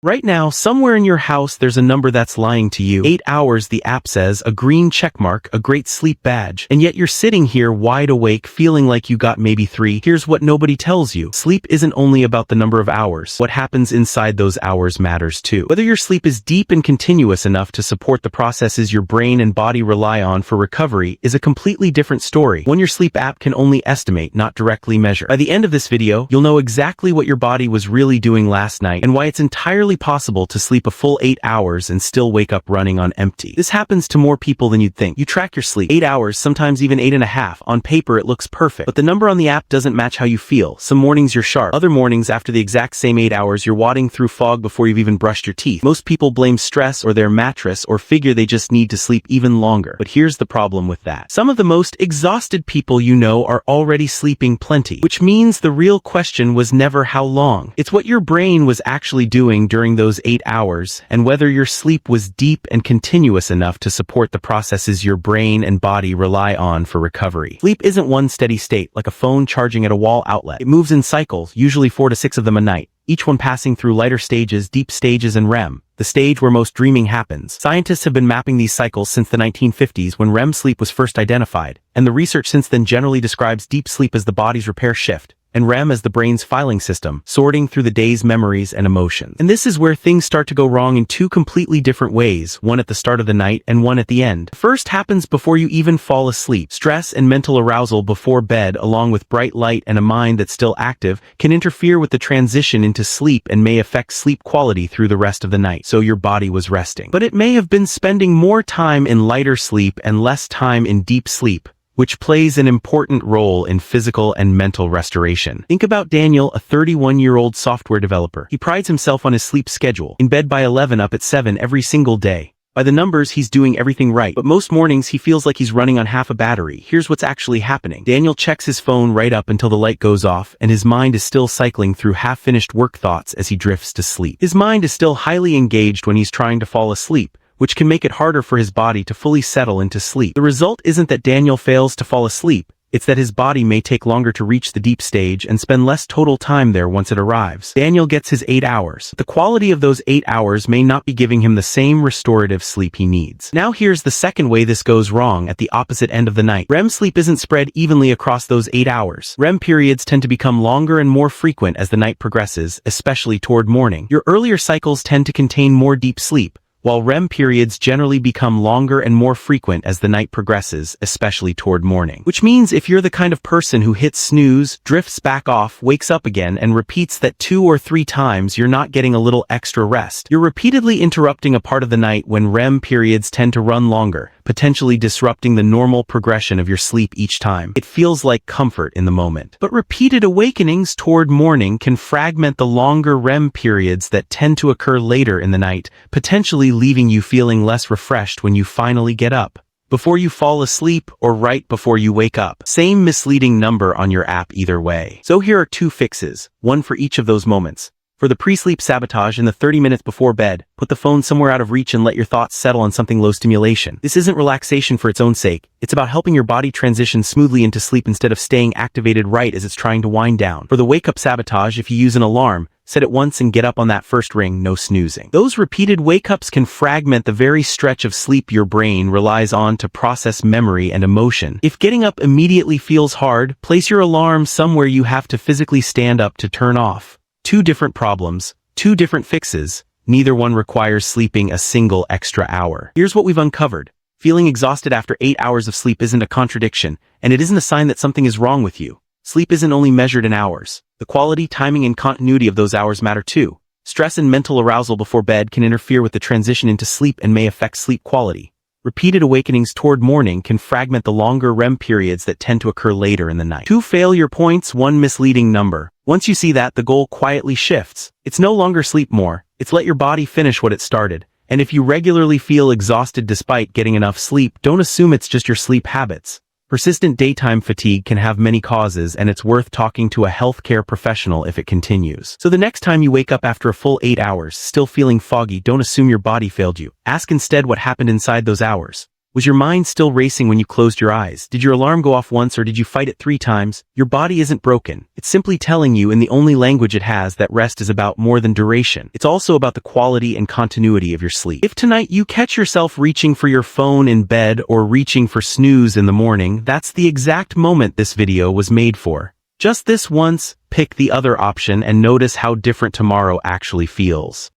Right now, somewhere in your house there's a number that's lying to you. 8 hours, the app says, a green checkmark, a great sleep badge. And yet you're sitting here wide awake, feeling like you got maybe 3. Here's what nobody tells you. Sleep isn't only about the number of hours. What happens inside those hours matters too. Whether your sleep is deep and continuous enough to support the processes your brain and body rely on for recovery is a completely different story. One your sleep app can only estimate, not directly measure. By the end of this video, you'll know exactly what your body was really doing last night and why it's entirely possible to sleep a full 8 hours and still wake up running on empty. This happens to more people than you'd think. You track your sleep. 8 hours, sometimes even 8.5. On paper, it looks perfect, but the number on the app doesn't match how you feel. Some mornings you're sharp. Other mornings, after the exact same 8 hours, you're wadding through fog before you've even brushed your teeth. Most people blame stress or their mattress or figure they just need to sleep even longer. But here's the problem with that. Some of the most exhausted people you know are already sleeping plenty, which means the real question was never how long. It's what your brain was actually doing during those 8 hours, and whether your sleep was deep and continuous enough to support the processes your brain and body rely on for recovery. Sleep isn't one steady state, like a phone charging at a wall outlet. It moves in cycles, usually 4 to 6 of them a night, each one passing through lighter stages, deep stages, and REM, the stage where most dreaming happens. Scientists have been mapping these cycles since the 1950s when REM sleep was first identified, and the research since then generally describes deep sleep as the body's repair shift, and REM as the brain's filing system, sorting through the day's memories and emotions. And this is where things start to go wrong in 2 completely different ways, one at the start of the night and one at the end. The first happens before you even fall asleep. Stress and mental arousal before bed, along with bright light and a mind that's still active, can interfere with the transition into sleep and may affect sleep quality through the rest of the night. So your body was resting, but it may have been spending more time in lighter sleep and less time in deep sleep, which plays an important role in physical and mental restoration. Think about Daniel, a 31-year-old software developer. He prides himself on his sleep schedule, in bed by 11, up at 7 every single day. By the numbers, he's doing everything right, but most mornings he feels like he's running on half a battery. Here's what's actually happening. Daniel checks his phone right up until the light goes off, and his mind is still cycling through half-finished work thoughts as he drifts to sleep. His mind is still highly engaged when he's trying to fall asleep, which can make it harder for his body to fully settle into sleep. The result isn't that Daniel fails to fall asleep, it's that his body may take longer to reach the deep stage and spend less total time there once it arrives. Daniel gets his 8 hours. The quality of those 8 hours may not be giving him the same restorative sleep he needs. Now here's the second way this goes wrong at the opposite end of the night. REM sleep isn't spread evenly across those 8 hours. REM periods tend to become longer and more frequent as the night progresses, especially toward morning. Your earlier cycles tend to contain more deep sleep, while REM periods generally become longer and more frequent as the night progresses, especially toward morning. Which means if you're the kind of person who hits snooze, drifts back off, wakes up again, and repeats that 2 or 3 times, you're not getting a little extra rest. You're repeatedly interrupting a part of the night when REM periods tend to run longer, potentially disrupting the normal progression of your sleep each time. It feels like comfort in the moment. But repeated awakenings toward morning can fragment the longer REM periods that tend to occur later in the night, potentially leaving you feeling less refreshed when you finally get up, before you fall asleep or right before you wake up. Same misleading number on your app either way. So here are 2 fixes, one for each of those moments. For the pre-sleep sabotage in the 30 minutes before bed, put the phone somewhere out of reach and let your thoughts settle on something low stimulation. This isn't relaxation for its own sake. It's about helping your body transition smoothly into sleep instead of staying activated right as it's trying to wind down. For the wake-up sabotage, if you use an alarm, set it once and get up on that first ring, no snoozing. Those repeated wake-ups can fragment the very stretch of sleep your brain relies on to process memory and emotion. If getting up immediately feels hard, place your alarm somewhere you have to physically stand up to turn off. 2 different problems, 2 different fixes, neither one requires sleeping a single extra hour. Here's what we've uncovered. Feeling exhausted after 8 hours of sleep isn't a contradiction, and it isn't a sign that something is wrong with you. Sleep isn't only measured in hours. The quality, timing, and continuity of those hours matter too. Stress and mental arousal before bed can interfere with the transition into sleep and may affect sleep quality. Repeated awakenings toward morning can fragment the longer REM periods that tend to occur later in the night. 2 failure points, 1 misleading number. Once you see that, the goal quietly shifts. It's no longer sleep more, it's let your body finish what it started. And if you regularly feel exhausted despite getting enough sleep, don't assume it's just your sleep habits. Persistent daytime fatigue can have many causes, and it's worth talking to a healthcare professional if it continues. So the next time you wake up after a full 8 hours, still feeling foggy, don't assume your body failed you. Ask instead what happened inside those hours. Was your mind still racing when you closed your eyes? Did your alarm go off once or did you fight it 3 times? Your body isn't broken. It's simply telling you in the only language it has that rest is about more than duration. It's also about the quality and continuity of your sleep. If tonight you catch yourself reaching for your phone in bed or reaching for snooze in the morning, that's the exact moment this video was made for. Just this once, pick the other option and notice how different tomorrow actually feels.